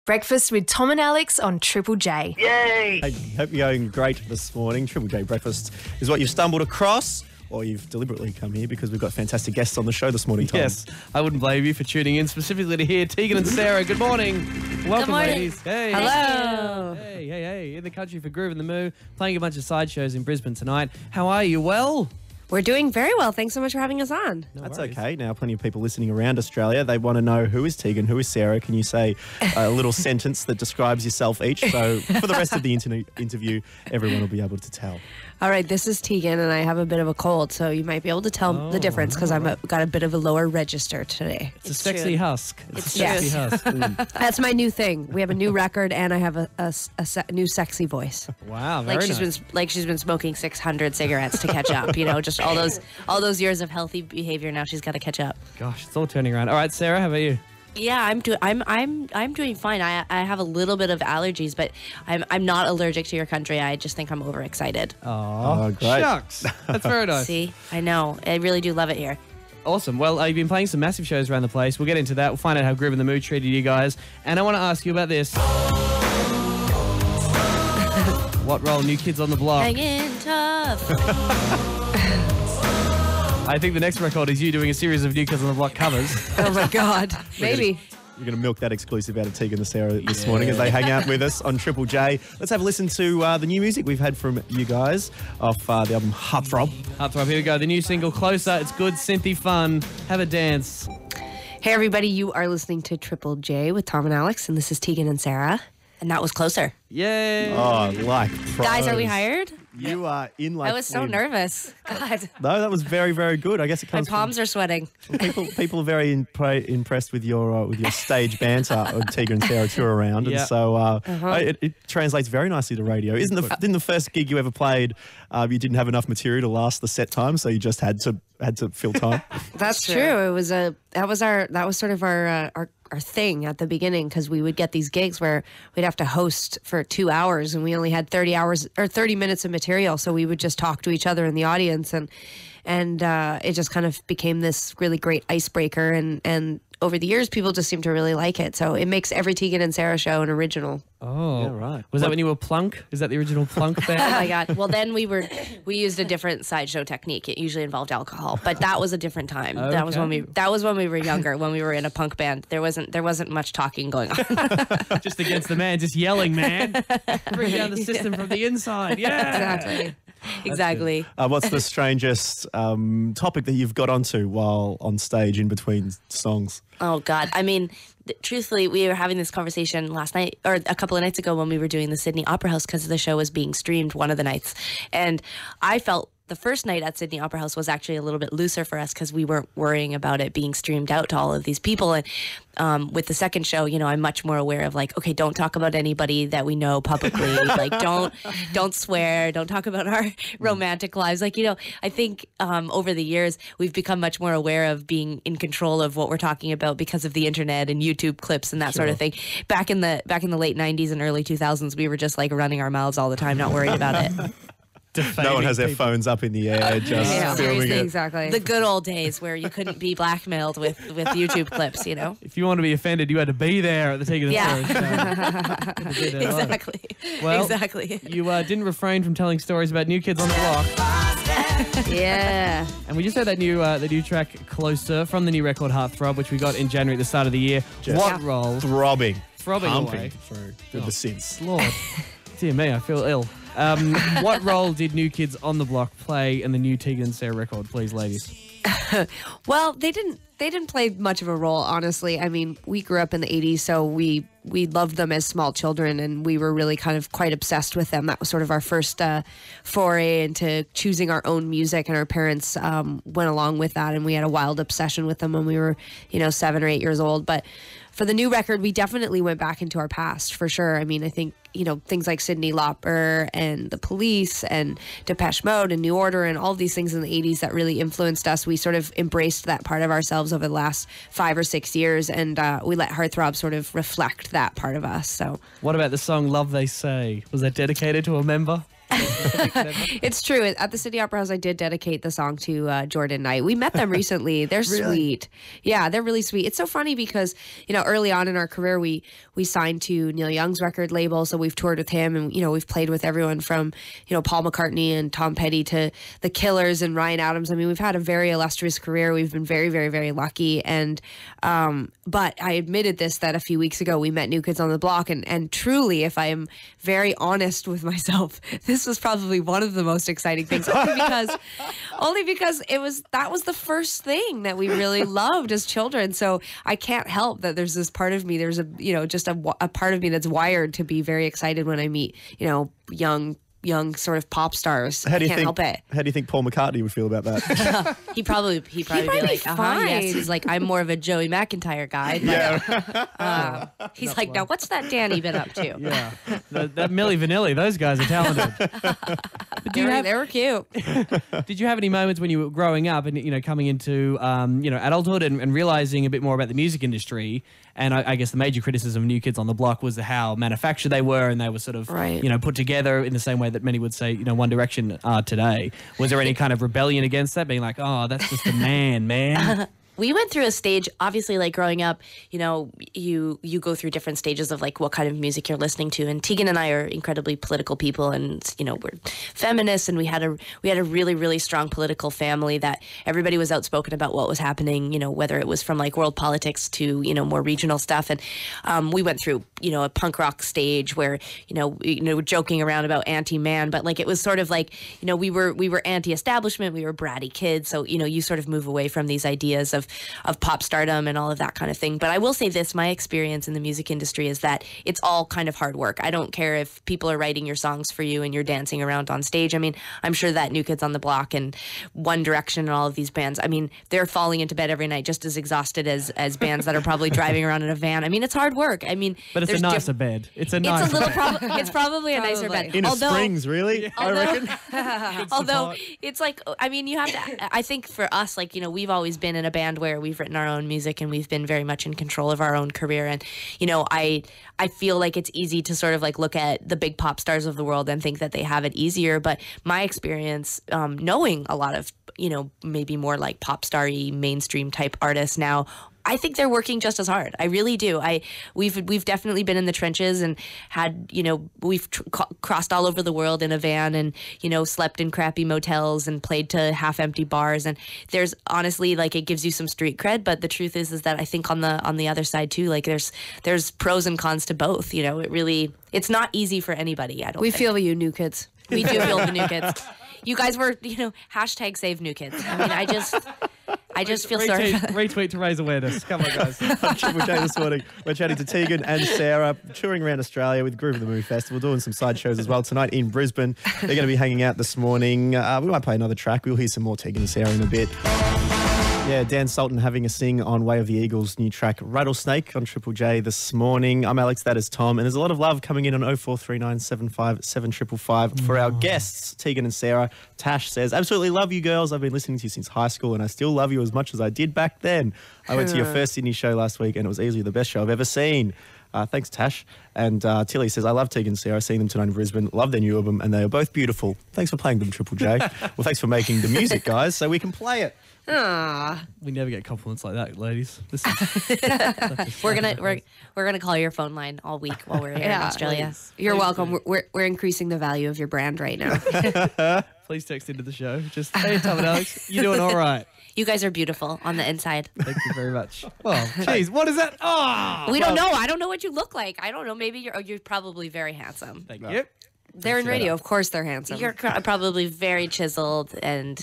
Breakfast with Tom and Alex on Triple J. Yay! I hope you're going great this morning. Triple J Breakfast is what you've stumbled across, or you've deliberately come here because we've got fantastic guests on the show this morning, Tom. Yes, I wouldn't blame you for tuning in specifically to hear Tegan and Sara. Good morning. Welcome, morning. ladies. Hey. Hello. Hey. In the country for Groove in the Moo, playing a bunch of side shows in Brisbane tonight. How are you? Well? We're doing very well. Thanks so much for having us on. That's okay. Now, plenty of people listening around Australia, they want to know who is Tegan, who is Sara. Can you say a little sentence that describes yourself each? So for the rest of the interview, everyone will be able to tell. All right, this is Tegan, and I have a bit of a cold, so you might be able to tell the difference because I've got a bit of a lower register today. It's a sexy husk. It's a sexy husk. That's my new thing. We have a new record, and I have a new sexy voice. Wow, very nice. She's been smoking 600 cigarettes to catch up. You know, just all those years of healthy behavior. Now she's got to catch up. Gosh, it's all turning around. All right, Sara, how about you? Yeah, I'm doing fine. I have a little bit of allergies, but I'm not allergic to your country. I just think I'm overexcited. Oh, great. Shucks. That's very nice. See, I know. I really do love it here. Awesome. Well, you've been playing some massive shows around the place. We'll get into that. We'll find out how Groove in the Mood treated you guys. And I want to ask you about this. What role New Kids on the Block? Hanging tough. I think the next record is you doing a series of New Kids on the Block covers. Oh, my God. Maybe. We're going to milk that exclusive out of Tegan and Sara this morning as they hang out with us on Triple J. Let's have a listen to the new music we've had from you guys off the album Heartthrob. Heartthrob, here we go. The new single, Closer. It's good, synthy fun. Have a dance. Hey, everybody. You are listening to Triple J with Tom and Alex, and this is Tegan and Sara. And that was Closer. Yay. Oh, like pros. Guys, are we hired? You are in like I was so nervous. God. No, that was very, very good. I guess it My comes palms are sweating. People are very impressed with your stage banter of Tegan and Sara tour around, and so it translates very nicely to radio. Didn't the first gig you ever played, you didn't have enough material to last the set time, so you just had to fill time? That's true. It was that was sort of our thing at the beginning, because we would get these gigs where we'd have to host for 2 hours and we only had 30 minutes of material, so we would just talk to each other in the audience, and it just kind of became this really great icebreaker, and over the years people just seem to really like it, so it makes every Tegan and Sara show an original. Oh, yeah, right. Was that when you were Plunk? Is that the original Plunk band? Oh my God. Well, then we used a different sideshow technique. It usually involved alcohol, but that was a different time. Okay. That was when we were younger, when we were in a punk band. There wasn't much talking going on. Just against the man, just yelling, man. Bring down the system from the inside. Yeah. Exactly. What's the strangest topic that you've got onto while on stage in between songs? Oh God. I mean, truthfully, we were having this conversation last night, or a couple of nights ago, when we were doing the Sydney Opera House, because the show was being streamed one of the nights. And I felt the first night at Sydney Opera House was actually a little bit looser for us because we weren't worrying about it being streamed out to all of these people. And with the second show, you know, I'm much more aware of like, okay, don't talk about anybody that we know publicly. Like, don't swear. Don't talk about our romantic lives. Like, you know, I think over the years we've become much more aware of being in control of what we're talking about because of the internet and YouTube clips and that sort of thing. Back in the late 90s and early 2000s, we were just like running our mouths all the time, not worried about it. No one has their phones up in the air, just filming it. Exactly. The good old days where you couldn't be blackmailed with YouTube clips, you know? If you want to be offended, you had to be there at the Tegan and Sara show. Exactly. Well, exactly. You didn't refrain from telling stories about New Kids on the Block. Yeah. And we just heard that new track, Closer, from the new record Heartthrob, which we got in January at the start of the year. Just what role? Throbbing Pumping away through the synths. Lord. Dear me, I feel ill. What role did New Kids on the Block play in the new Tegan and Sara record, please, ladies? Well, they didn't play much of a role, honestly. I mean, we grew up in the 80s, so we loved them as small children, and we were really kind of quite obsessed with them. That was sort of our first foray into choosing our own music, and our parents went along with that, and we had a wild obsession with them when we were, 7 or 8 years old. But for the new record, we definitely went back into our past, for sure. I mean, I think, things like Cyndi Lauper and The Police and Depeche Mode and New Order and all of these things in the 80s that really influenced us, we sort of embraced that part of ourselves over the last 5 or 6 years, and we let Heartthrob sort of reflect that part of us. So, what about the song Love They Say? Was that dedicated to a member? It's true. At the Sydney Opera House, I did dedicate the song to Jordan Knight. We met them recently. They're sweet. Yeah, they're really sweet. It's so funny because, early on in our career, we signed to Neil Young's record label, so we've toured with him, and, we've played with everyone from, Paul McCartney and Tom Petty to The Killers and Ryan Adams. I mean, we've had a very illustrious career. We've been very, very, very lucky. And but I admitted that a few weeks ago we met New Kids on the Block, and truly, if I am very honest with myself, this was probably one of the most exciting things, only because that was the first thing that we really loved as children. So I can't help that there's this part of me, there's just a part of me that's wired to be very excited when I meet, young sort of pop stars. I can't help it. How do you think Paul McCartney would feel about that? He'd probably be like, yes. He's like, I'm more of a Joey McIntyre guy. But, he's like, now what's that Danny been up to? Yeah, that Milli Vanilli, those guys are talented. They were cute. Did you have any moments when you were growing up and coming into adulthood and realizing a bit more about the music industry? And I guess the major criticism of New Kids on the Block was how manufactured they were, and they were sort of put together in the same way that many would say One Direction are today. Was there any kind of rebellion against that, being like, oh, that's just a man? We went through a stage, obviously, like growing up, you go through different stages of like what kind of music you're listening to. And Tegan and I are incredibly political people, and we're feminists, and we had a really, really strong political family that everybody was outspoken about what was happening, whether it was from like world politics to, more regional stuff. And we went through, a punk rock stage where, we're joking around about anti-man, but like it was sort of like, we were anti-establishment, we were bratty kids. So, you sort of move away from these ideas of pop stardom and all of that kind of thing. But I will say this, my experience in the music industry is that it's all kind of hard work. I don't care if people are writing your songs for you and you're dancing around on stage. I mean, I'm sure that New Kids on the Block and One Direction and all of these bands, I mean, they're falling into bed every night just as exhausted as bands that are probably driving around in a van. I mean, it's hard work. I mean, but it's a nicer bed. It's probably a nicer bed. In Springs, really? Yeah. I reckon. Although it's like, I mean, you have to, I think for us, like, we've always been in a band where we've written our own music and we've been very much in control of our own career. And, I feel like it's easy to sort of like look at the big pop stars of the world and think that they have it easier. But my experience, knowing a lot of, maybe more like pop star-y mainstream type artists now, I think they're working just as hard. I really do. We've definitely been in the trenches and had, we've crossed all over the world in a van and, slept in crappy motels and played to half-empty bars. And there's honestly, like, it gives you some street cred. But the truth is that I think on the other side too, like there's pros and cons to both. It's not easy for anybody. I don't. We feel you, New Kids. We do feel the New Kids. You guys were, hashtag save New Kids. I mean, I just feel sorry. Retweet to raise awareness. Come on, guys. On Triple J this morning, we're chatting to Tegan and Sara, touring around Australia with Groove of the Moo Festival, doing some side shows as well tonight in Brisbane. They're going to be hanging out this morning. We might play another track. We'll hear some more Tegan and Sara in a bit. Yeah, Dan Sultan having a sing on Way of the Eagles' new track Rattlesnake on Triple J this morning. I'm Alex, that is Tom, and there's a lot of love coming in on 0439 75 7555 for our guests, Tegan and Sara. Tash says, absolutely love you girls. I've been listening to you since high school and I still love you as much as I did back then. I went to your first Sydney show last week and it was easily the best show I've ever seen. Thanks, Tash. And Tilly says, I love Tegan and Sara. Seeing them tonight in Brisbane. Love their new album and they are both beautiful. Thanks for playing them, Triple J. Well, thanks for making the music, guys, so we can play it. We never get compliments like that, ladies. We're gonna call your phone line all week while we're here in Australia. You're welcome. We're increasing the value of your brand right now. Please text into the show. Just, hey, Tom and Alex, you're doing all right. You guys are beautiful on the inside. Thank you very much. Well, geez, what is that? We don't know. I don't know what you look like. I don't know. Maybe you're probably very handsome. Thank you. They're in radio. Of course they're handsome. You're probably very chiseled and,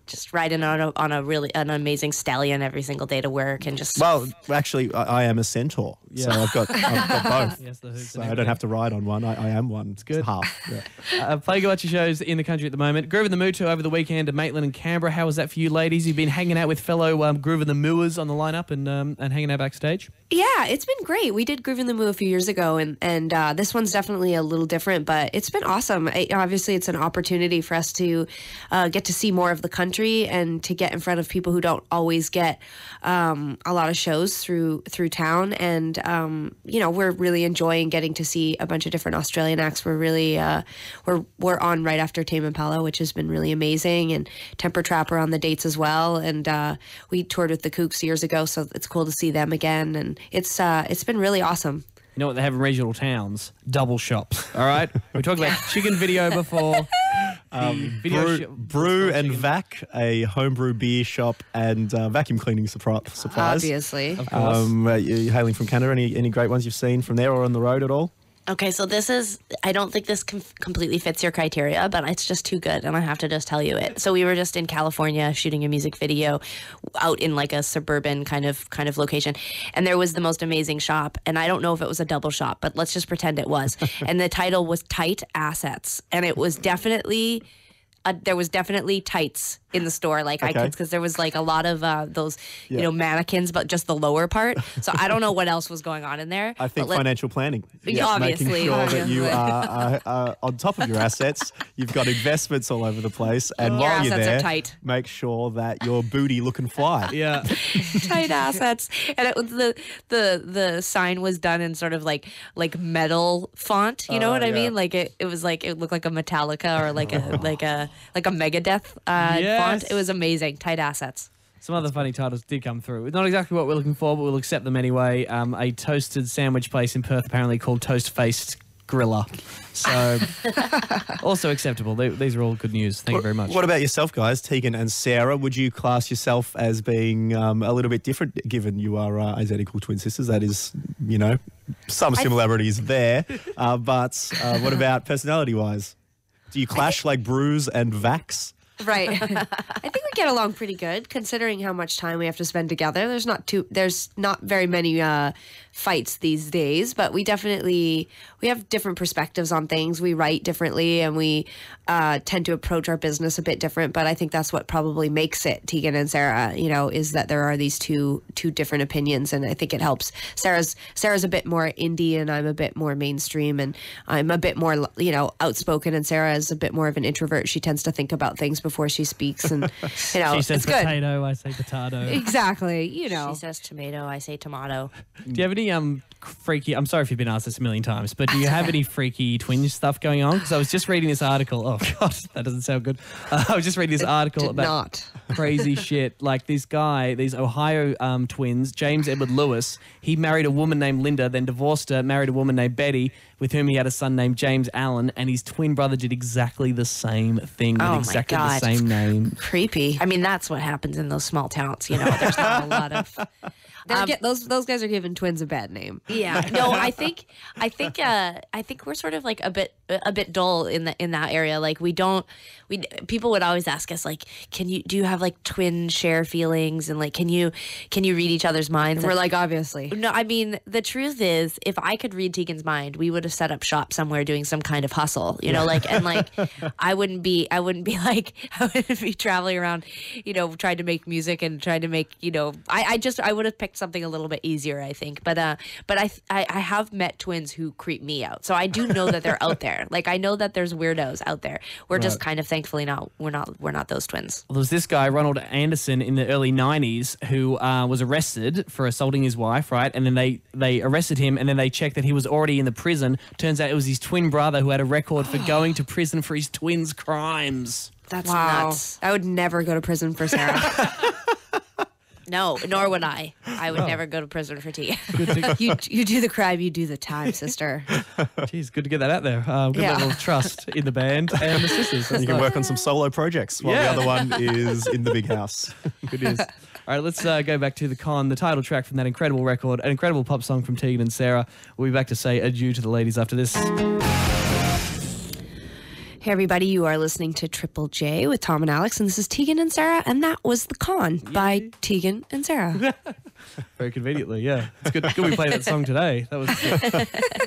just riding on an amazing stallion every single day to work and just... Well, actually, I am a centaur. Yeah. So I've got both. Yes, so I don't have to ride on one. I am one. It's good. Half. Yeah. Playing a bunch of shows in the country at the moment. Groove of the Moo tour over the weekend at Maitland and Canberra. How was that for you, ladies? You've been hanging out with fellow Groove of the Mooers on the lineup and hanging out backstage? Yeah, it's been great. We did Groove in the Moo a few years ago, and this one's definitely a little different, but it's it's been awesome. Obviously, it's an opportunity for us to get to see more of the country and to get in front of people who don't always get a lot of shows through town. And we're really enjoying getting to see a bunch of different Australian acts. We're really we're on right after Tame Impala, which has been really amazing, and Temper Trap are on the dates as well. And we toured with the Kooks years ago, so it's cool to see them again. And it's been really awesome. You know what they have in regional towns? Double shops. All right, we talked about chicken video before. Brew and Vac, a homebrew beer shop and vacuum cleaning supplies. Obviously, Of course. You're hailing from Canada. Any great ones you've seen from there or on the road at all? Okay, so I don't think this completely fits your criteria, but it's just too good, and I have to just tell you it. So we were just in California shooting a music video out in like a suburban kind of location, and there was the most amazing shop, and I don't know if it was a double shop, but let's just pretend it was. And the title was Tight Assets, and it was definitely... there was definitely tights in the store, like icons, because there was like a lot of those, mannequins, but just the lower part. So I don't know what else was going on in there. I think financial planning. Obviously. Making sure that you are on top of your assets. You've got investments all over the place. And while you're there, make sure that your booty looking fly. Yeah. Tight assets. And it was the sign was done in sort of like metal font. You know what I mean? Like it was like, it looked like a Metallica or like a Megadeth font. It was amazing. Tight assets. Some other funny titles did come through. Not exactly what we're looking for, but we'll accept them anyway. A toasted sandwich place in Perth apparently called Toast Faced Griller. So also acceptable. These are all good news. Thank you very much. What about yourself, guys? Tegan and Sara, would you class yourself as being a little bit different, given you are identical twin sisters? That is, some similarities there. But what about personality-wise? Do you clash like Brews and Vax? Right. I think we get along pretty good, considering how much time we have to spend together. There's not very many fights these days, but we have different perspectives on things. We write differently, and we tend to approach our business a bit different. But I think that's what probably makes it Tegan and Sara, is that there are these two different opinions, and I think it helps. Sarah's a bit more indie, and I'm a bit more mainstream, and I'm a bit more outspoken, and Sara is a bit more of an introvert. She tends to think about things before she speaks, and she says it's good. Potato, I say potato. Exactly. She says tomato, I say tomato. Do you have any freaky? I'm sorry if you've been asked this a million times, but do you have any freaky twin stuff going on? Because I was just reading this article. Oh God, that doesn't sound good. I was just reading this article about crazy shit. Like these Ohio twins, James Edward Lewis. He married a woman named Linda, then divorced her, married a woman named Betty, with whom he had a son named James Allen, and his twin brother did exactly the same thing with exactly the same name. Creepy. I mean, that's what happens in those small towns. There's not a lot of. Those guys are giving twins a bad name. Yeah. No, I think we're sort of like a bit dull in that area. Like people would always ask us like, do you have like twin share feelings, and like can you read each other's minds? We're like, obviously. No, I mean the truth is, if I could read Tegan's mind, we would have set up shop somewhere doing some kind of hustle. I wouldn't be traveling around, trying to make music and trying to make, I would have picked something a little bit easier, I think. But I have met twins who creep me out. So I do know that they're out there. Like I know that there's weirdos out there. We're just kind of thankfully we're not those twins. Well, there was this guy, Ronald Anderson, in the early 90s who was arrested for assaulting his wife, right? And then they arrested him, and then they checked that he was already in the prison. Turns out it was his twin brother who had a record for going to prison for his twins' crimes. That's nuts. I would never go to prison for Sara. No, nor would I. I would never go to prison for tea. You do the crime, you do the time, sister. Jeez, good to get that out there. Good level of trust in the band and the sisters. You can work on some solo projects while the other one is in the big house. Good news. All right, let's go back to the title track from that incredible record, an incredible pop song from Tegan and Sara. We'll be back to say adieu to the ladies after this. Hey everybody, you are listening to Triple J with Tom and Alex, and this is Tegan and Sara, and that was The Con by Tegan and Sara. Very conveniently, yeah. It's good we played that song today. That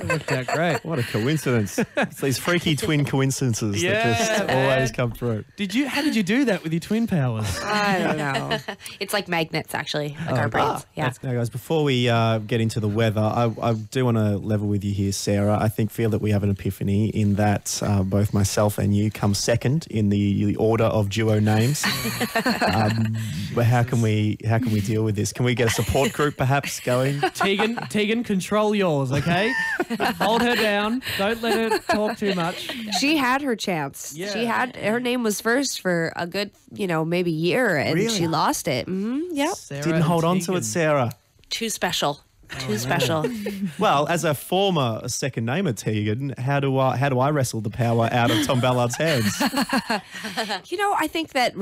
worked out great. What a coincidence. It's these freaky twin coincidences that just always come through. How did you do that with your twin powers? I don't know. It's like magnets, actually, like our brains. Yeah. Now, guys, before we get into the weather, I do want to level with you here, Sarah. I feel that we have an epiphany in that both myself and you come second in the order of duo names. But how can we deal with this? Can we get a support group perhaps going? Tegan, control yours, okay? Hold her down. Don't let her talk too much. She had her chance. Yeah. Her name was first for a good, maybe year, and she lost it. Mm-hmm. Yep. Sarah Didn't and hold on to Tegan. it, Sarah. Too special. Too special. Well, as a former second namer, Tegan, how do I wrestle the power out of Tom Ballard's hands? I think that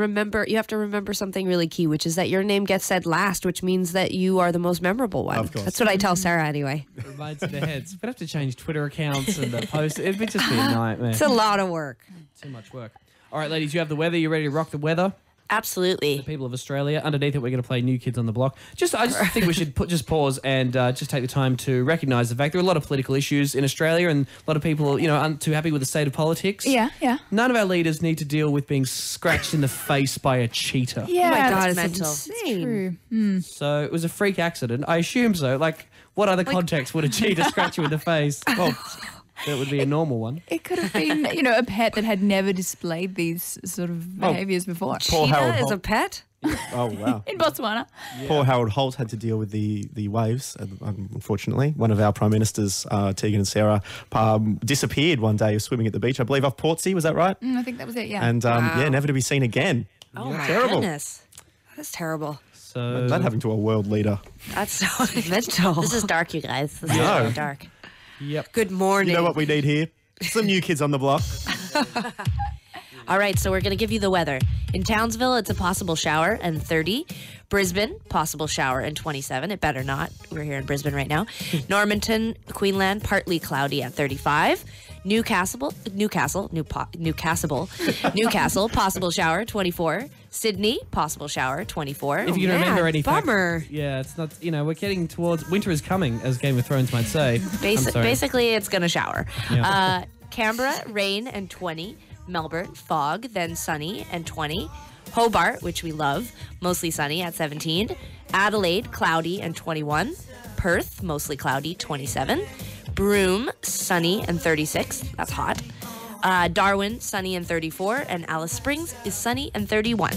you have to remember something really key, which is that your name gets said last, which means that you are the most memorable one. Of course. That's what I tell Sarah anyway. It reminds their heads. We'd have to change Twitter accounts and the posts. It'd just be a nightmare. It's a lot of work. Too much work. All right, ladies, you have the weather. You ready to rock the weather? Absolutely. People of Australia. Underneath it, we're going to play New Kids on the Block. I just think we should just pause and just take the time to recognise the fact there are a lot of political issues in Australia, and a lot of people, aren't too happy with the state of politics. Yeah. None of our leaders need to deal with being scratched in the face by a cheetah. Yeah, Oh my God, that's it's mental. insane. True. So it was a freak accident. I assume so. Like, what other context would a cheetah scratch you in the face? Well, that would be a normal one. It could have been, a pet that had never displayed these sort of behaviours before. Poor Harold Cheetah is a Holt. pet? Oh, wow. In Botswana. Poor Harold Holt had to deal with the waves, unfortunately. One of our Prime Ministers, Tegan and Sara, disappeared one day swimming at the beach, I believe, off Portsea, was that right? I think that was it, yeah. And, never to be seen again. Oh, my Terrible. goodness. That's terrible. So That happened to a world leader. That's so Mental. This is dark, you guys. This is No. really dark. Yep. Good morning. You know what we need here? Some new kids on the block. All right, so we're going to give you the weather. In Townsville, it's a possible shower and 30. Brisbane, possible shower and 27. It better not. We're here in Brisbane right now. Normanton, Queensland, partly cloudy at 35. Newcastle, possible shower, 24. Sydney, possible shower, 24. If you can remember any facts- bummer. Yeah, it's not, we're getting towards winter is coming, as Game of Thrones might say. I'm sorry. Basically, it's going to shower. Yeah. Canberra, rain and 20. Melbourne, fog, then sunny and 20. Hobart, which we love, mostly sunny at 17. Adelaide, cloudy and 21. Perth, mostly cloudy, 27. Broome, sunny and 36. That's hot. Darwin, sunny and 34. And Alice Springs is sunny and 31.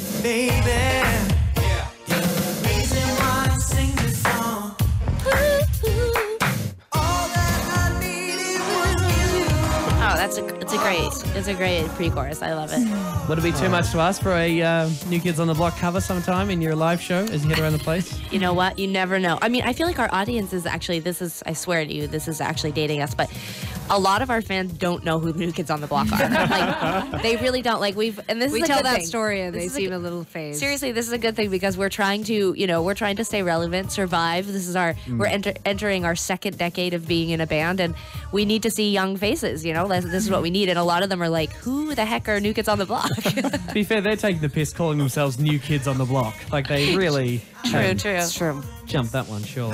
Oh, it's a great pre-chorus. I love it. Would it be too much to ask for a New Kids on the Block cover sometime in your live show as you head around the place? You know what? You never know. I mean, I feel like our audience is actually, I swear to you, this is actually dating us, but a lot of our fans don't know who New Kids on the Block are. Like, they really don't. Like, We is a tell good that thing. story and This they is seem a little phased. Seriously, this is a good thing because we're trying to stay relevant, survive. This is we're entering our second decade of being in a band, and we need to see young faces. This is what we need. And a lot of them are like, who the heck are New Kids on the Block? To be fair, they're taking the piss calling themselves New Kids on the Block. Like, they really True. It's true. jumped that one, sure.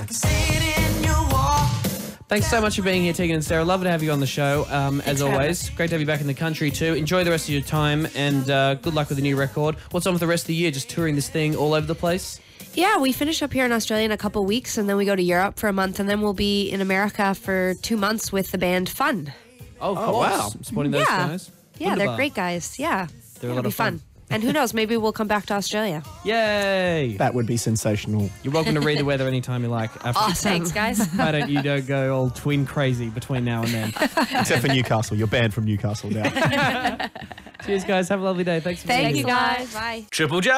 Thanks so much for being here, Tegan and Sara. Lovely to have you on the show, as always. Great to have you back in the country, too. Enjoy the rest of your time, and good luck with the new record. What's on with the rest of the year? Just touring this thing all over the place? Yeah, we finish up here in Australia in a couple weeks, and then we go to Europe for a month, and then we'll be in America for 2 months with the band Fun. Oh, of course. wow. Supporting those Yeah. guys. Yeah, Wunderbar. they're great guys. Yeah. They're a It'll lot be of fun. And who knows, maybe we'll come back to Australia. Yay! That would be sensational. You're welcome to read the weather anytime you like. Thanks, guys. Why don't you go all twin crazy between now and then? Except for Newcastle. You're banned from Newcastle now. Cheers, guys. Have a lovely day. Thanks for being Thank here. you, guys. Bye. Triple J.